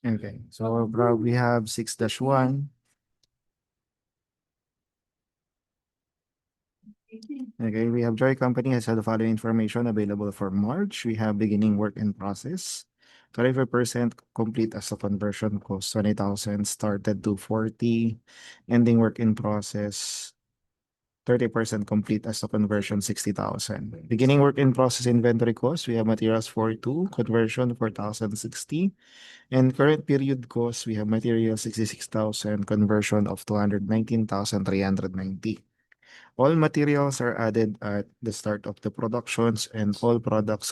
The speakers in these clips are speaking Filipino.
Okay, so we have 6-1. Okay, we have Joy Company has had the following information available for March. We have beginning work in process. 25% complete as a conversion cost, 20,000, started to 40, ending work in process, 30% complete as a conversion, 60,000. Beginning work in process inventory cost, we have materials 42, conversion 4,060, and current period cost, we have materials 66,000, conversion of 219,390. All materials are added at the start of the productions and all products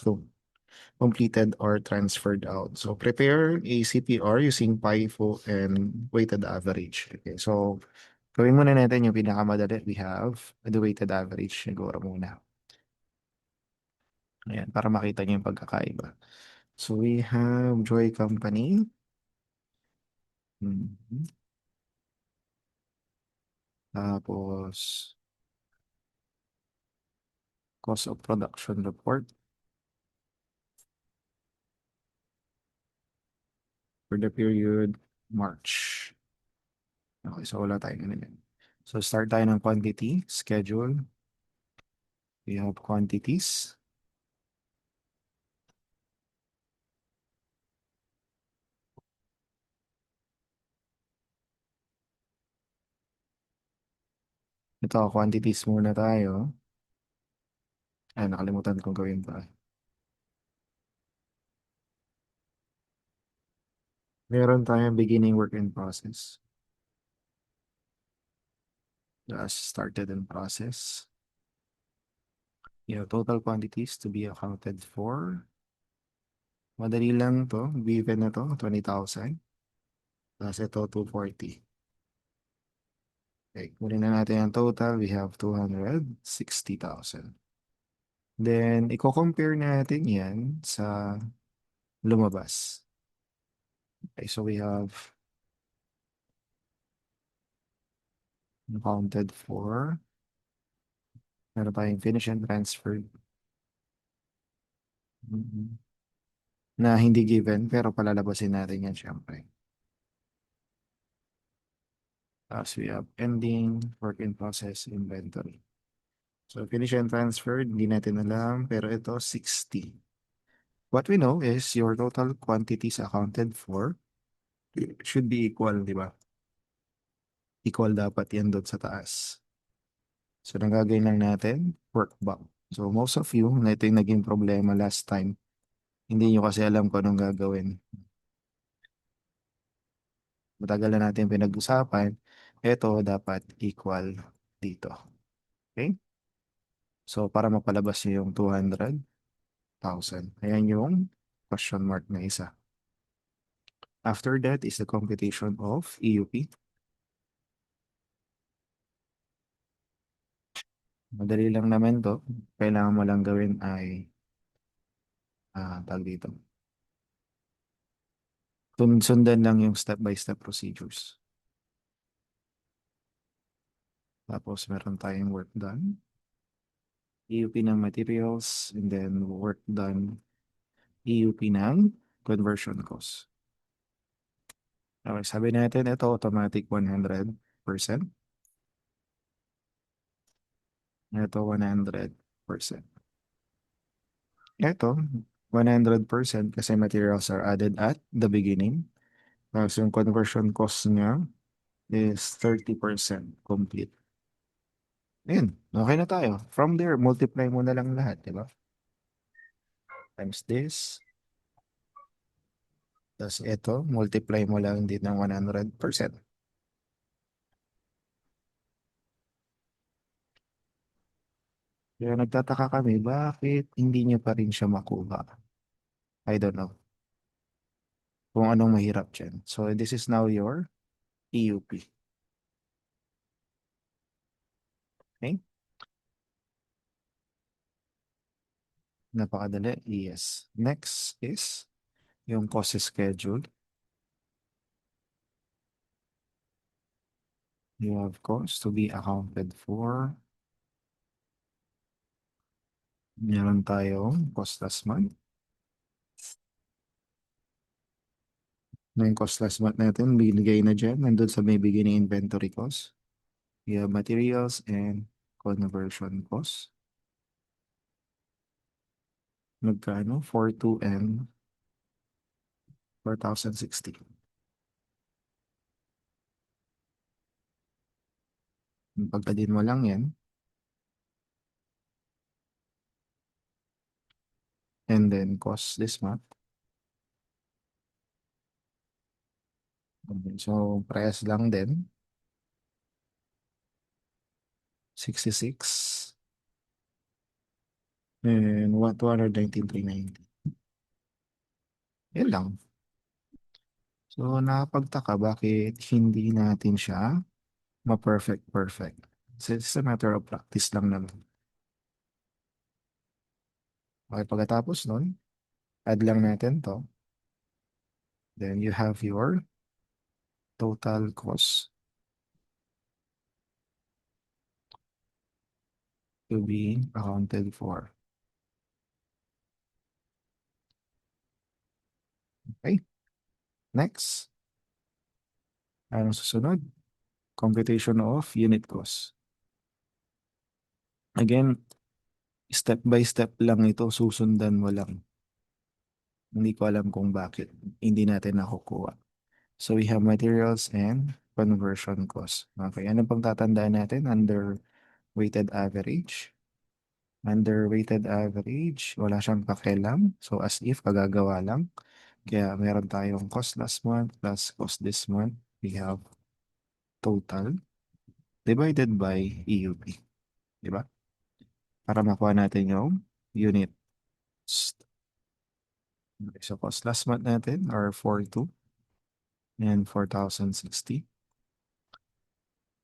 completed or transferred out. So prepare a CPR using PIFO and weighted average. Okay, so gawin muna natin yung pinakamadali. We have the weighted average siguro muna. Ayan, para makita niyo yung pagkakaiba. So we have Joy Company. Mhm. Tapos, cost of production report for the period March. Okay, so wala tayong ganun. So start tayo ng quantity, schedule. We have quantities. Ito, quantities muna tayo. Ay, nakalimutan kong gawin pa. Meron tayong beginning work in process. That's started in process. You have total quantities to be accounted for. Madali lang to. Given na to, 20,000. Plus ito, 240. Okay, kunin na natin ang total. We have 260,000. Then, i-compare natin yan sa lumabas. Okay, so we have accounted for. Meron tayong finish and transfer. Mhm. Na hindi given, pero palalabasin natin yan syempre. Tapos we have ending, work in process, inventory. So finish and transfer, hindi natin alam, pero ito 60. What we know is your total quantities accounted for should be equal, di ba? Equal dapat yan doon sa taas. So nagagawin lang natin, work back. So most of you, na ito yung naging problema last time, hindi nyo kasi alam kung anong gagawin. Matagal na natin pinag-usapan, ito dapat equal dito. Okay? So, para mapalabas niyo yung 200,000. Ayan yung question mark na isa. After that is the computation of EUP. Madali lang naman to. Kailangan mo lang gawin ay tawag dito. Sundan lang yung step-by-step procedures. Tapos meron tayong work done. EUP ng materials and then work done. EUP ng conversion cost. Okay, sabi natin ito automatic 100%. Ito 100%. Ito 100% kasi materials are added at the beginning. Tapos yung conversion cost niya is 30% complete. Ayun, okay na tayo. From there, multiply mo na lang lahat, di ba? Times this. Tapos ito, multiply mo lang din ng 100%. Kaya nagtataka kami, bakit hindi niyo pa rin siya makuha? I don't know kung anong mahirap dyan. So this is now your EUP. Okay? Napakadali. Yes. Next is yung cost schedule. You have costs to be accounted for. Meron tayong cost last month. Na yung cost last month natin, binigay na dyan, nandun sa may beginning inventory cost. We have materials and conversion cost. Magkano? 4,2 and 4,060. Pagkadin mo lang yan. And then cost this month. Okay, so, price lang din. 66. And 219,390. Yan lang. So, nakapagtaka bakit hindi natin siya ma-perfect. So, it's a matter of practice lang naman. Okay, pagkatapos nun, add lang natin to. Then you have your total cost to be accounted for. Okay, next. Anong susunod? Computation of unit cost. Again, step by step lang ito, susundan mo lang. Hindi ko alam kung bakit hindi natin nakukuha. So we have materials and conversion cost. Okay, ano pang tatandaan natin? Under weighted average. Under weighted average, wala siyang pakialam. So as if, kagagawa lang. Kaya meron tayong cost last month plus cost this month. We have total divided by EUP. Diba? Para makuha natin yung unit. Okay, so cost last month natin are 4,2 and 4,060.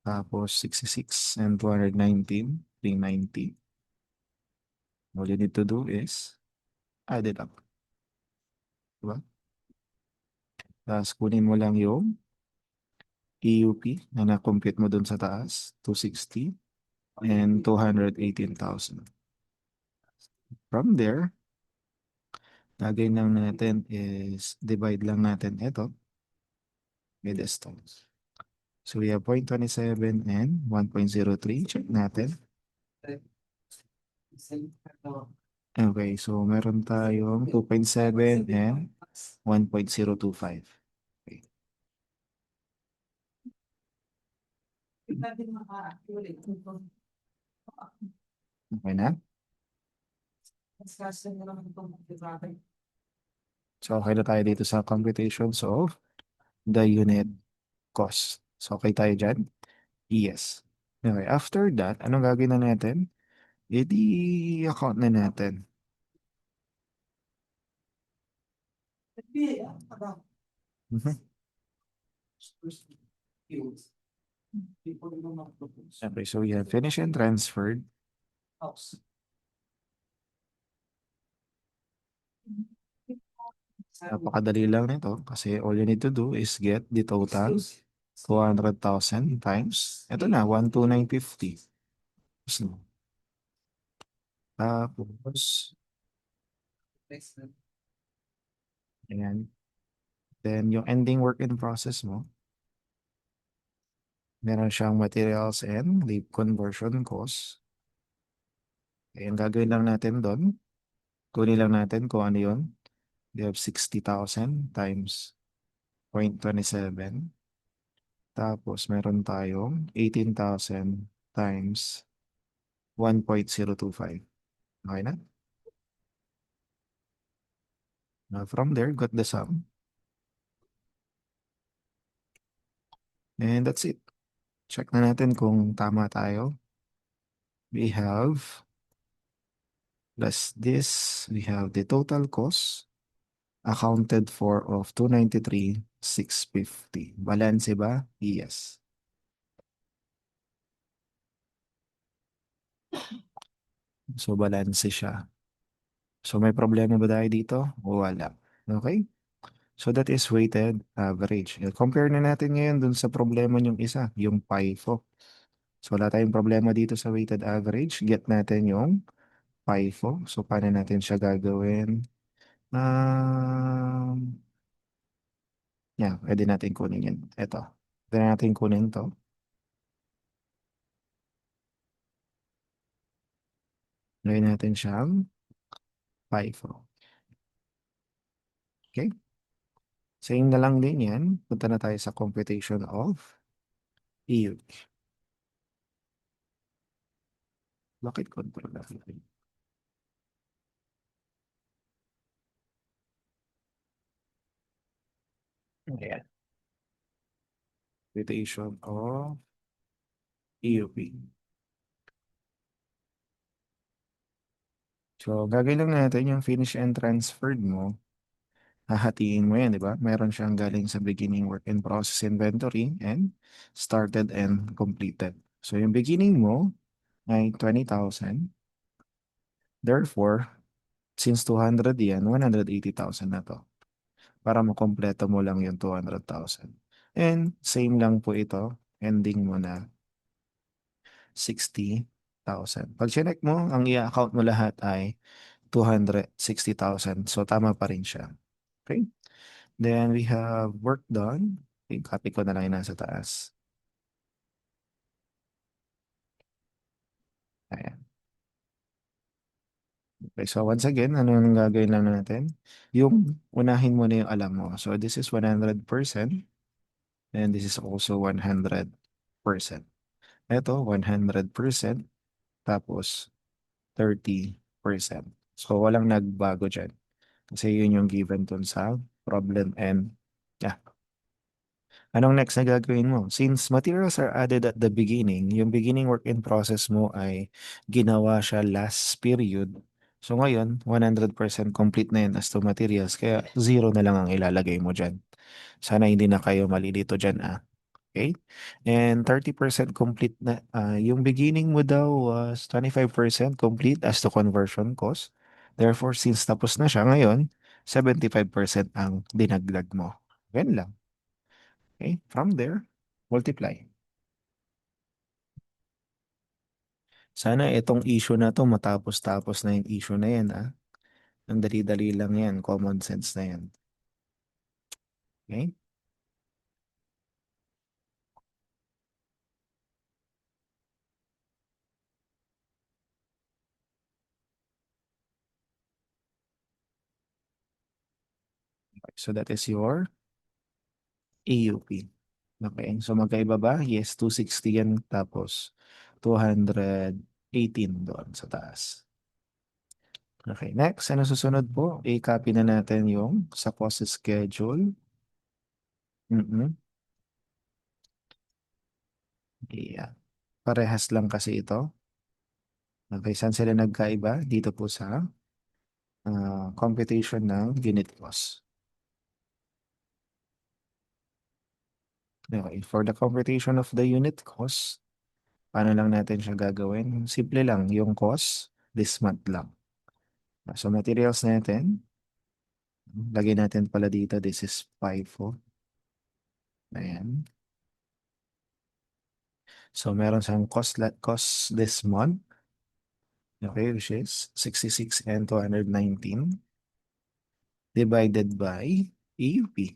Tapos 66 and 219, 390. All you need to do is add it up. Diba? Tapos kunin mo lang yung EUP na na-compute mo dun sa taas, 260 and 218,000. From there, lagay lang natin is divide lang natin ito with the stones. So we have 0.27 and 1.03. Check natin. Okay, so meron tayong 2.7 and 1.025. Okay. Okay na? So okay na tayo dito sa computations of the unit cost. So okay tayo dyan? Yes. Okay, after that, anong gagawin na natin? I-account na natin. Mhm. Okay, so we have finished and transferred. Napakadali lang nito kasi all you need to do is get the total 200,000 times. Ito na, 12950. Tapos, ayan. Then, yung ending work in process mo, meron siyang materials and leaf conversion cost. Ayan, gagawin lang natin doon. Kunin lang natin kung ano yun. We have 60,000 times 0.27. Tapos, meron tayong 18,000 times 1.025. Okay na? Now, from there, got the sum. And that's it. Check na natin kung tama tayo. We have, plus this, we have the total cost accounted for of 293,650. Balance ba? Yes. So, balance siya. So, may problema ba tayo dito? O wala. Okay? So, that is weighted average. Compare na natin ngayon dun sa problema yung isa, yung FIFO. So, wala tayong problema dito sa weighted average. Get natin yung FIFO. So, paano natin siya gagawin? Yan, pwede natin kunin yan. Ito. Pwede natin kunin to. Gawin natin siyang FIFO. Okay? Same na lang din yan. Punta na tayo sa computation of EU. Bakit control F? Ayan. Computation of EUP. So, gagawin lang natin yung finish and transferred mo. Hahatiin mo yan, di ba? Meron siyang galing sa beginning work in process inventory and started and completed. So, yung beginning mo ay 20,000. Therefore, since 200 yan, 180,000 na to. Para makompleto mo lang yung 200,000. And same lang po ito. Ending mo na 60,000. Pag chinek mo, ang i-account mo lahat ay 260,000. So, tama pa rin siya. Okay? Then, we have work done. Okay, copy ko na lang yung nasa taas. Ayan. Okay, so once again, ano yung gagawin lang natin? Yung unahin mo na yung alam mo. So, this is 100% and this is also 100%. Ito, 100%, tapos 30%. So, walang nagbago dyan. Kasi yun yung given dun sa problem and yeah. Anong next na gagawin mo? Since materials are added at the beginning, yung beginning work in process mo ay ginawa siya last period. So ngayon, 100% complete na yun as to materials. Kaya zero na lang ang ilalagay mo dyan. Sana hindi na kayo malilito dyan ah. Okay? And 30% complete na. Yung beginning mo daw was 25% complete as to conversion cost. Therefore, since tapos na siya ngayon, 75% ang dinagdag mo. Yan lang. Okay? From there, multiply. Sana itong issue na to matapos-tapos na yung issue na yan. Ang dali-dali lang yan. Common sense na yan. Okay? So that is your AUP. Okay. So magkaiba ba? Yes, 260 yan. Tapos 218 doon sa taas. Okay. Next, ano susunod po? I-copy na natin yung sa cost schedule. Mm-mm. Yeah. Parehas lang kasi ito. Okay. Saan sila nagkaiba? Dito po sa computation ng unit cost. Okay. For the computation of the unit cost, paano lang natin siya gagawin? Simple lang. Yung cost, this month lang. So materials natin, lagay natin pala dito, this is FIFO. Ayan. So meron siyang cost this month. Okay, which is 66 and 219 divided by EUP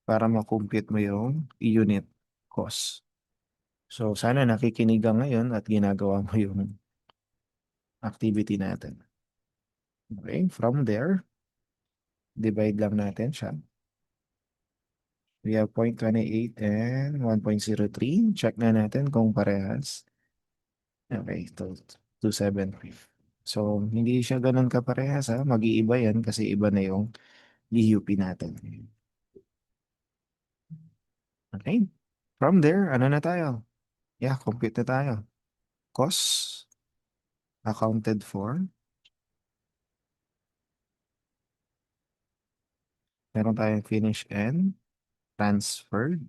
para makompute mo yung unit cost. So sana nakikinig ka ngayon at ginagawa mo yung activity natin. Okay, from there, divide lang natin siya. We have 0.28 and 1.03. Check na natin kung parehas. Okay, 270. So, hindi siya ganun kaparehas ha. Mag-iiba yan kasi iba na yung EUP natin. Okay. From there, ano na tayo? Yeah, compute na tayo. Costs accounted for. Meron tayong finish and transferred.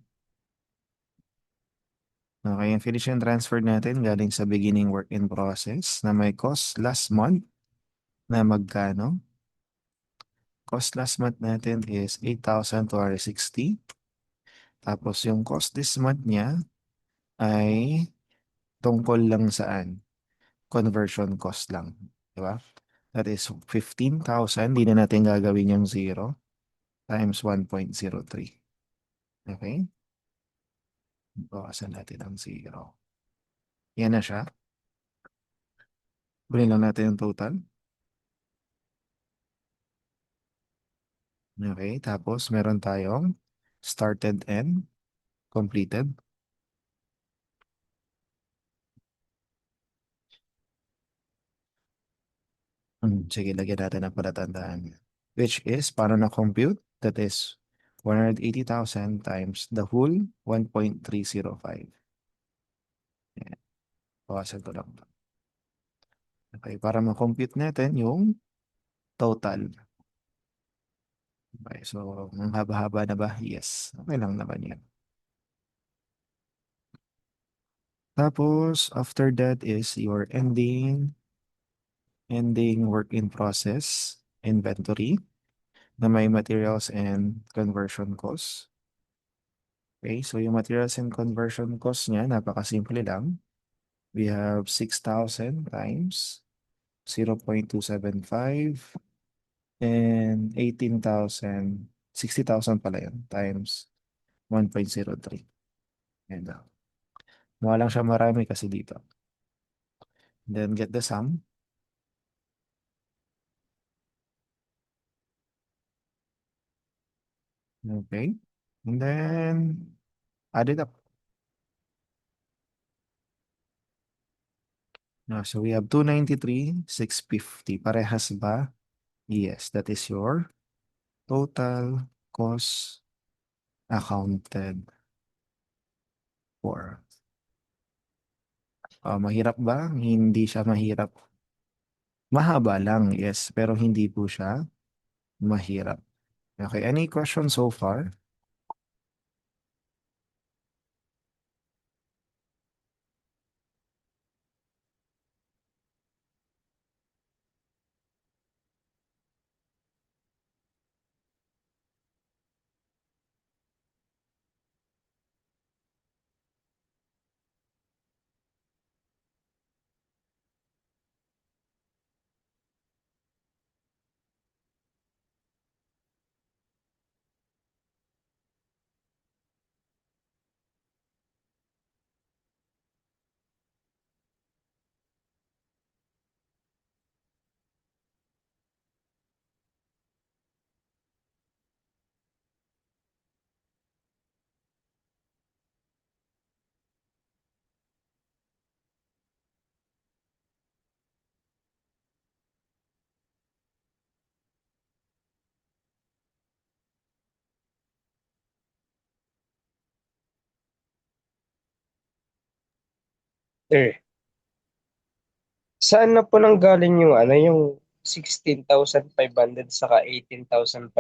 Okay, yung finish and transferred natin galing sa beginning work in process na may cost last month na magkano? Cost last month natin is 8,260. Tapos yung cost this month niya ay tungkol lang saan? Conversion cost lang. Di ba? That is 15,000. Hindi na natin gagawin yung zero. times 1.03. Okay? Bawasan natin ang 0. Yan na siya. Kunin lang natin yung total. Okay, tapos meron tayong started and completed. Sige, lagyan natin ang palatandaan. Which is, paano na-compute? That is 180,000 times the whole 1.305. Yan, bawasan ko lang. Okay, para ma-compute natin yung total. Okay, so, ang haba-haba na ba? Yes. Okay lang naman yan. Tapos, after that is your ending work in process inventory na may materials and conversion costs. Okay, so yung materials and conversion cost niya, napakasimple lang. We have 6,000 times 0.275 and 18,000, 60,000 pala yun, times 1.03. Yan lang. Mukha lang siya marami kasi dito. Then get the sum. Okay. And then add it up. So we have 293,650. Parehas ba? Yes, that is your total cost accounted for. Mahirap ba? Hindi siya mahirap. Mahaba lang, yes, pero hindi po siya mahirap. Okay, any questions so far? Sir, saan na po nang galing yung yung 16,500 saka 18,540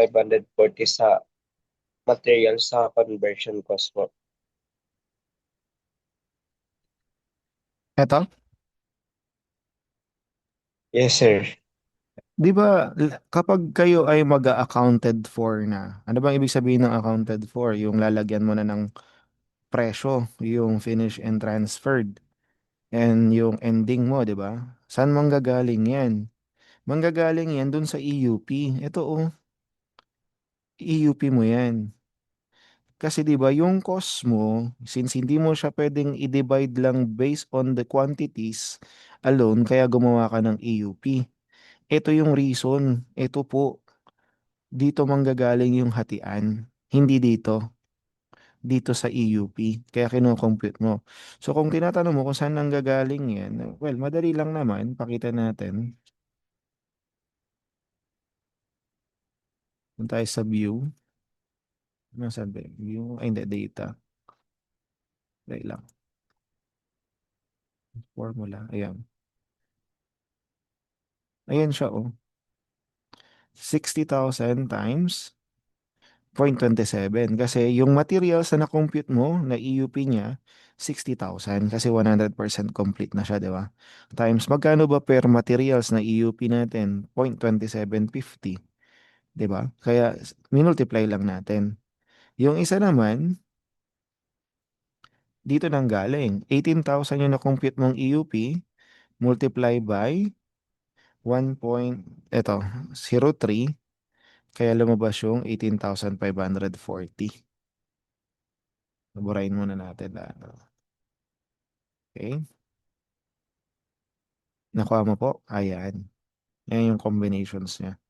sa material sa conversion cost po? Eto, Yes, sir. di ba kapag kayo ay mag-accounted for na, ano bang ibig sabihin ng accounted for? Yung lalagyan mo na ng presyo, yung finish and transferred, and yung ending mo, di ba? Saan manggagaling yan? Manggagaling yan dun sa EUP. Ito oh, EUP mo yan. Kasi 'di ba yung cost mo, since hindi mo siya pwedeng i-divide lang based on the quantities alone, kaya gumawa ka ng EUP. Ito yung reason. Ito po, dito manggagaling yung hatian. Hindi dito. Dito sa EUP. Kaya kino-compute mo. So kung tinatanong mo kung saan nanggagaling yan, well, madali lang naman. Pakita natin. Kung tayo sa view. Ano sabi? View, ay hindi, data. Dahil lang. Formula. Ayan. Ayan siya, oh. 60,000 times 0.27 kasi yung materials na na-compute mo na EUP niya 60,000 kasi 100% complete na siya, di ba? Times magkano ba per materials na EUP natin? 0.2750, di ba? Kaya minultiply lang natin. Yung isa naman, dito nang galing. 18,000 yung na-compute mong EUP multiply by 1. Eto, 03 Kaya lumabas yung 18,540. Burahin muna natin na ano. Okay? Nakuha mo po? Ayan. Yan yung combinations niya.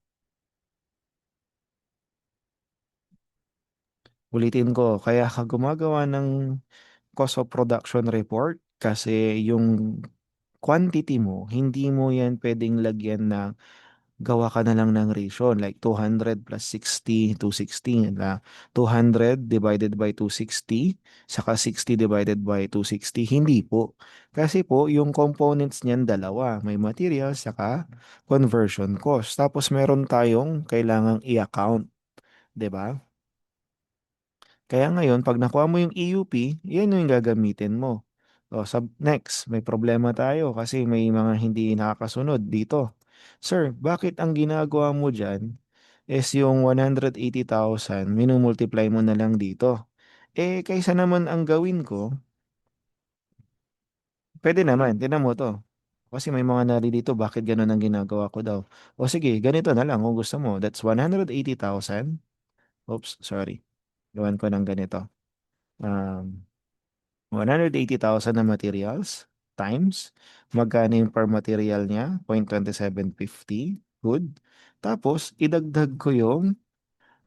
Ulitin ko, kaya ka gumagawa ng cost of production report kasi yung quantity mo, hindi mo yan pwedeng lagyan ng gawa ka na lang ng ratio like 200 plus 60, 260 na 200 divided by 260 saka 60 divided by 260. Hindi po. Kasi po yung components niyan dalawa. May material saka conversion cost. Tapos meron tayong kailangang i-account. 'Di ba? Kaya ngayon, pag nakuha mo yung EUP, yan yung gagamitin mo. O, next, may problema tayo kasi may mga hindi nakakasunod dito. Sir, bakit ang ginagawa mo dyan is yung 180,000, minumultiply mo na lang dito? Eh, kaysa naman ang gawin ko, pwede naman, tinan mo to. Kasi may mga nalilito, bakit ganun ang ginagawa ko daw? O sige, ganito na lang kung gusto mo. That's 180,000. Oops, sorry. Gawan ko ng ganito. 180,000 na materials times magkano yung per material niya, 0.2750. Good. Tapos, idagdag ko yung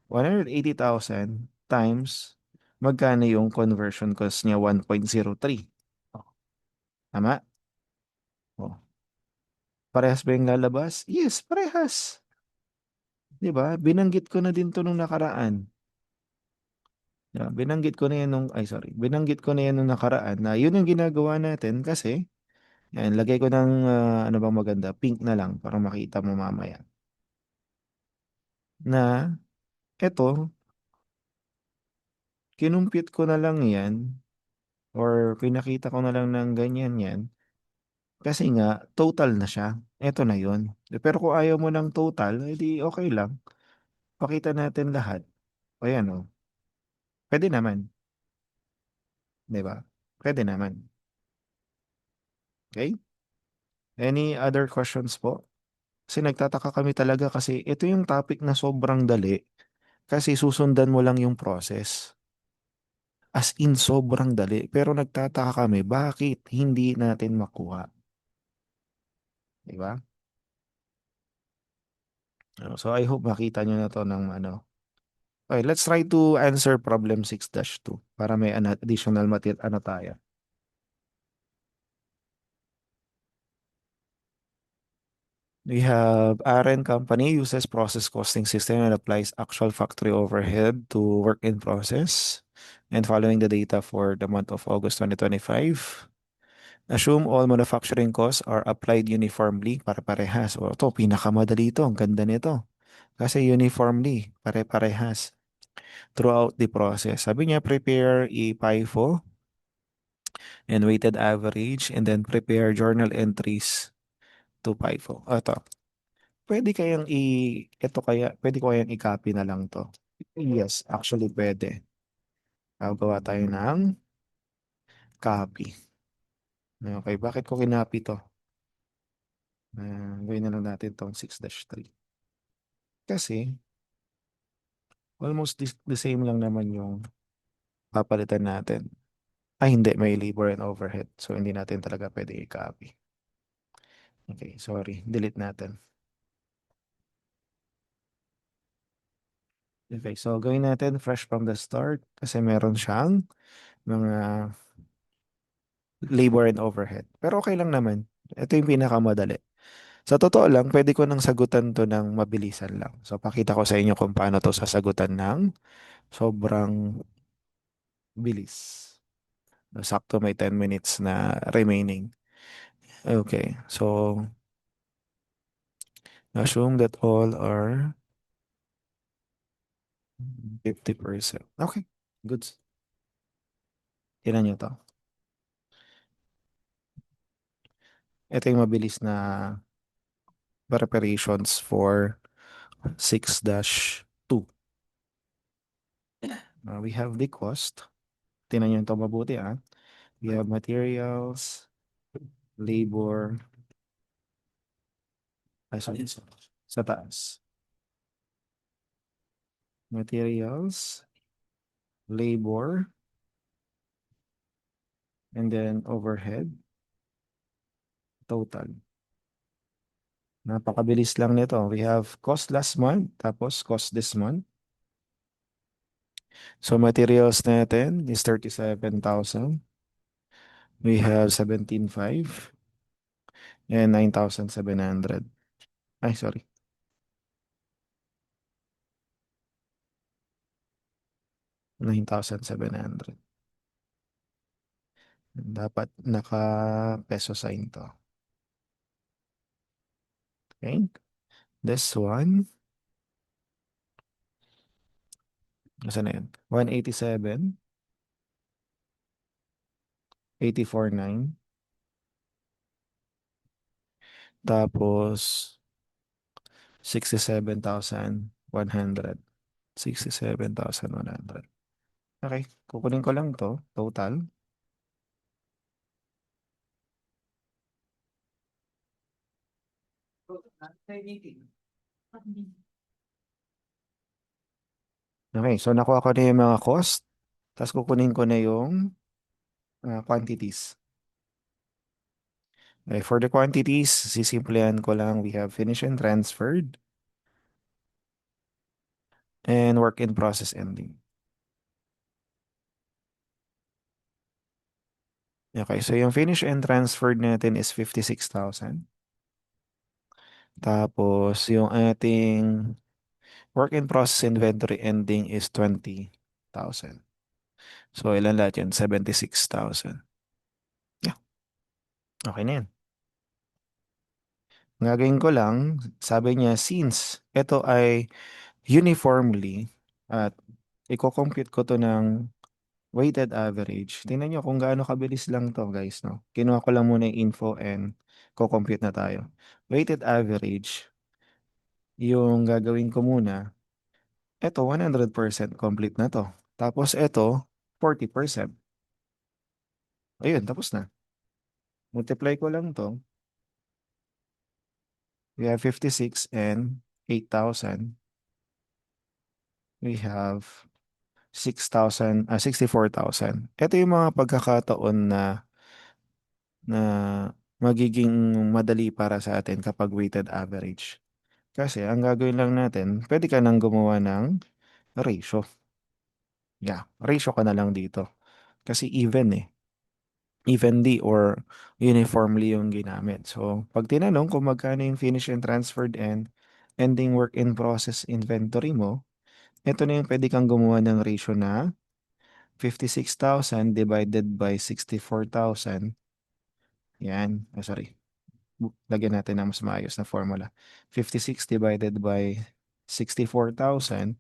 180,000 times magkano yung conversion cost niya, 1.03. Oh, tama? Oh. Parehas ba yung lalabas? Yes, parehas. 'Di ba? Binanggit ko na din to nung nakaraan. Binanggit ko na yan nung, ay sorry, binanggit ko na yan nung nakaraan na yun yung ginagawa natin kasi yan, lagay ko ng ano bang maganda, pink na lang para makita mo mamaya. Na eto, kinumpute ko na lang yan or pinakita ko na lang ng ganyan yan kasi nga total na siya. Eto na yun. Pero kung ayaw mo ng total, edi okay lang. Pakita natin lahat. O yan o. Pwede naman. Di ba? Pwede naman. Okay? Any other questions po? Kasi nagtataka kami talaga kasi ito yung topic na sobrang dali kasi susundan mo lang yung process. As in, sobrang dali. Pero nagtataka kami, bakit hindi natin makuha? Di ba? So, I hope makita nyo na to ng ano. Okay, let's try to answer problem 6-2 para may additional material ano tayo. We have Aren Company uses process costing system and applies actual factory overhead to work in process. And following the data for the month of August 2025, assume all manufacturing costs are applied uniformly para parehas. O ito, pinakamadali ito. Ang ganda nito. Kasi uniformly, pare-parehas throughout the process. Sabi niya, prepare e-FIFO and weighted average and then prepare journal entries to FIFO. Ito, pwede ko kayang i-copy na lang to. Yes, actually pwede. Gagawa tayo ng copy. Okay, bakit ko kinopy to? Gawin na lang natin tong 6-3. Kasi, almost the same lang naman yung papalitan natin. Ay, hindi. May labor and overhead. So, hindi natin talaga pwede i-copy. Okay, sorry. Delete natin. Okay, so gawin natin fresh from the start kasi meron siyang mga labor and overhead. Pero okay lang naman. Ito yung pinakamadali. Sa totoo lang, pwede ko nang sagutan to ng mabilisan lang. So, pakita ko sa inyo kung paano to sasagutan ng sobrang bilis. Sakto may 10 minutes na remaining. Okay, so assume that all are 50%. Okay, goods. Tignan nyo to. Ito yung mabilis na preparations for 6-2. We have the cost. Tingnan nyo ito mabuti ah. We have materials, labor, ay sorry, sa taas. materials, labor, and then overhead, total. Napakabilis lang nito. We have cost last month, tapos cost this month. So materials natin is 37,000. We have 17,500 and 9,700. Ay, sorry. 9,700. Dapat naka-peso sign to. Okay? This one, nasa na yun? 187, 84,900. Tapos, 67,100. 67,100. Okay, kukunin ko lang to, total. Okay, so nakuha ko na yung mga cost. Tapos kukunin ko na yung quantities. Okay, for the quantities, sisimplihan ko lang. We have finished and transferred and work in process ending. Okay, so yung finish and transferred natin is 56,000. Tapos yung ating work in process inventory ending is 20,000. So ilan lahat yun? 76,000. Yeah, okay na yan. Gagawin ko lang, sabi niya, since ito ay uniformly at i-compute ko to ng weighted average. Tingnan nyo kung gaano kabilis lang to guys. No? Kinuha ko lang muna yung info and ko-compute na tayo. Weighted average, yung gagawin ko muna, ito 100% complete na to. Tapos ito 40%. Ayun, tapos na. Multiply ko lang to. We have 56 and 8,000. We have 64,000. Ito yung mga pagkakataon na magiging madali para sa atin kapag weighted average. Kasi ang gagawin lang natin, pwede ka nang gumawa ng ratio. Yeah, ratio ka na lang dito. Kasi even eh. Evenly or uniformly yung ginamit. So, pag tinanong kung magkano yung finish and transferred and ending work in process inventory mo, ito na yung pwede kang gumawa ng ratio na 56,000 divided by 64,000. Yan. Sorry. Lagyan natin ng mas maayos na formula. 56 divided by 64,000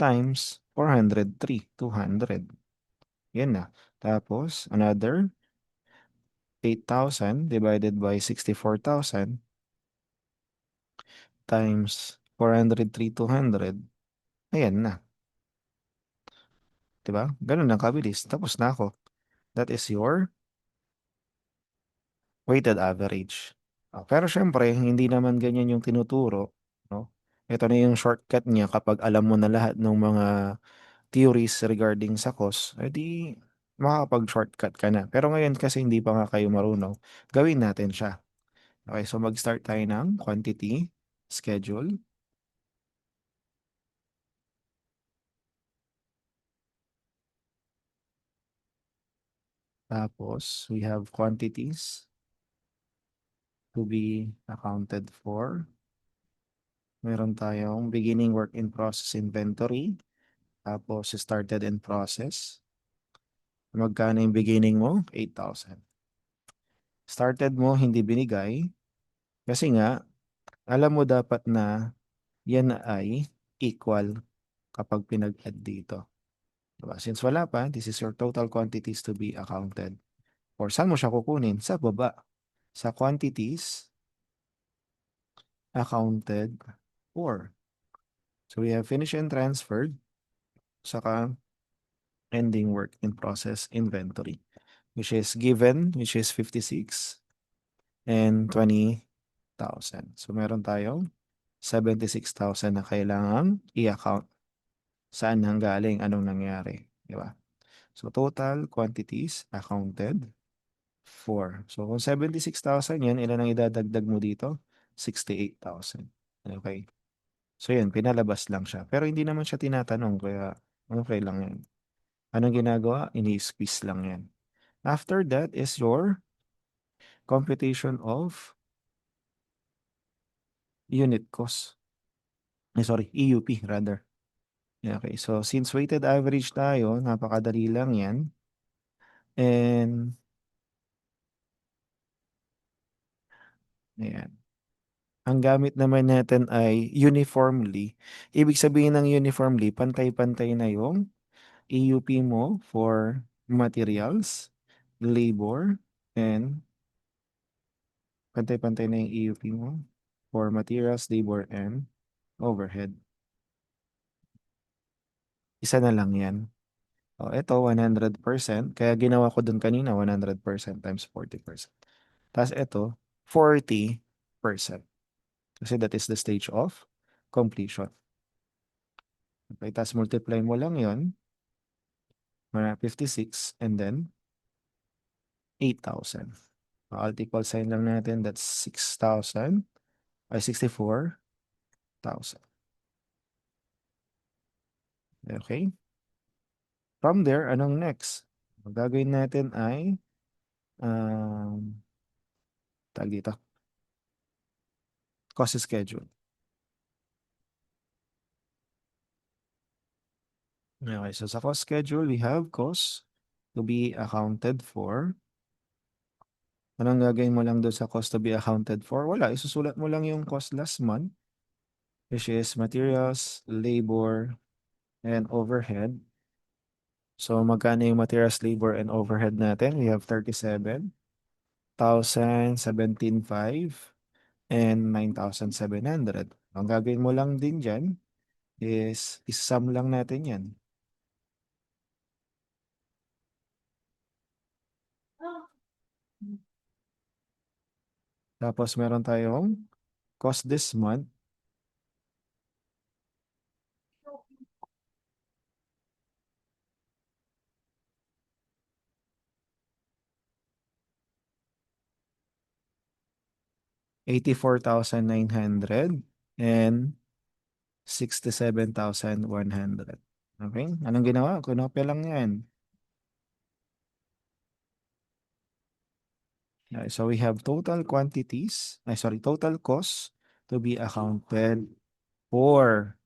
times 403, 200. Yan na. Tapos, another 8,000 divided by 64,000 times 403, 200. Ayan na. Diba? Ganun lang kabilis. Tapos na ako. That is your weighted average. Pero syempre, hindi naman ganyan yung tinuturo. No? Ito na yung shortcut niya kapag alam mo na lahat ng mga theories regarding sa cost, edi makakapag-shortcut ka na. Pero ngayon kasi hindi pa nga kayo marunong, gawin natin siya. Okay, so mag-start tayo ng quantity, schedule. Tapos, we have quantities to be accounted for. Meron tayong beginning work in process inventory. Tapos, started in process. Magkano yung beginning mo? 8,000. Started mo, hindi binigay. Kasi nga, alam mo dapat na yan ay equal kapag pinag-add dito. Diba? Since wala pa, this is your total quantities to be accounted. Or saan mo siya kukunin? Sa baba. Sa quantities accounted for. So we have finished and transferred, saka ending work in process inventory, which is given, which is 56 and 20,000. So meron tayong 76,000 na kailangang i-account. saan nanggaling, anong nangyari, di ba? So total quantities accounted for. So kung 76,000 yan, ilan ang idadagdag mo dito? 68,000. Okay. So yun, pinalabas lang siya. Pero hindi naman siya tinatanong, kaya okay lang yan. Anong ginagawa? Ini-squeeze lang yan. After that is your computation of unit cost. Sorry, EUP rather. Yeah, okay, so since weighted average tayo, napakadali lang yan. And, ayan. Ang gamit naman natin ay uniformly. Ibig sabihin ng uniformly, pantay-pantay na yung EUP mo for materials, labor, and pantay-pantay na yung EUP mo for materials, labor, and overhead. Isa na lang yan. O, ito, 100%. Kaya ginawa ko dun kanina, 100% times 40%. Tapos ito, 40%. Kasi that is the stage of completion. Okay, tapos multiply mo lang yon, 56, and then 8,000. Alt equal sign lang natin, that's 6,000, ay 64,000. Okay? From there, anong next? Ang gagawin natin ay, tag dito, cost schedule. Okay, so sa cost schedule, we have costs to be accounted for. Anong gagawin mo lang doon sa cost to be accounted for? Wala, isusulat mo lang yung cost last month, which is materials, labor, and overhead. So magkano yung materials, labor, and overhead natin? We have 37,017,500 and 9,700. Ang gagawin mo lang din dyan is isum lang natin yan. Tapos meron tayong cost this month. $84,900 and 67,100. Okay? Anong ginawa? Kunopya lang yan. Okay, so we have total quantities, total costs to be accounted for.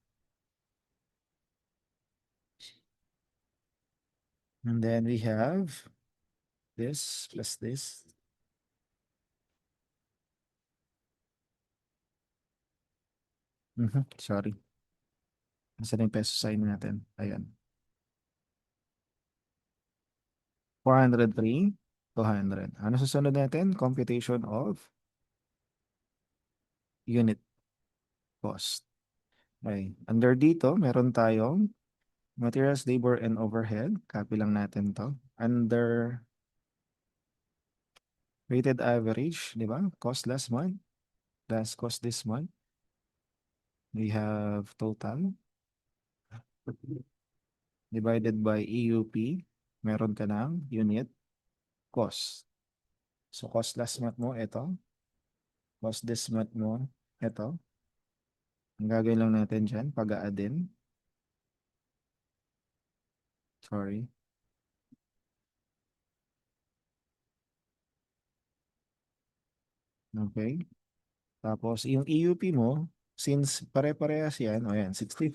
And then we have this plus this. Sorry. Nasaan yung peso sign natin? Ayan. 403, 200. Ano susunod natin? Computation of unit cost. Okay. Under dito, meron tayong materials, labor, and overhead. Copy lang natin to. Under weighted average, di ba? Cost last month. Last cost this month. We have total divided by EUP. Meron ka ng unit cost. So, cost last month mo, ito. Cost this month mo, ito. Ang gagawin lang natin dyan, pag-a-addin. Sorry. Okay. Tapos, yung EUP mo, since pare-parehas yan, o yan, 64.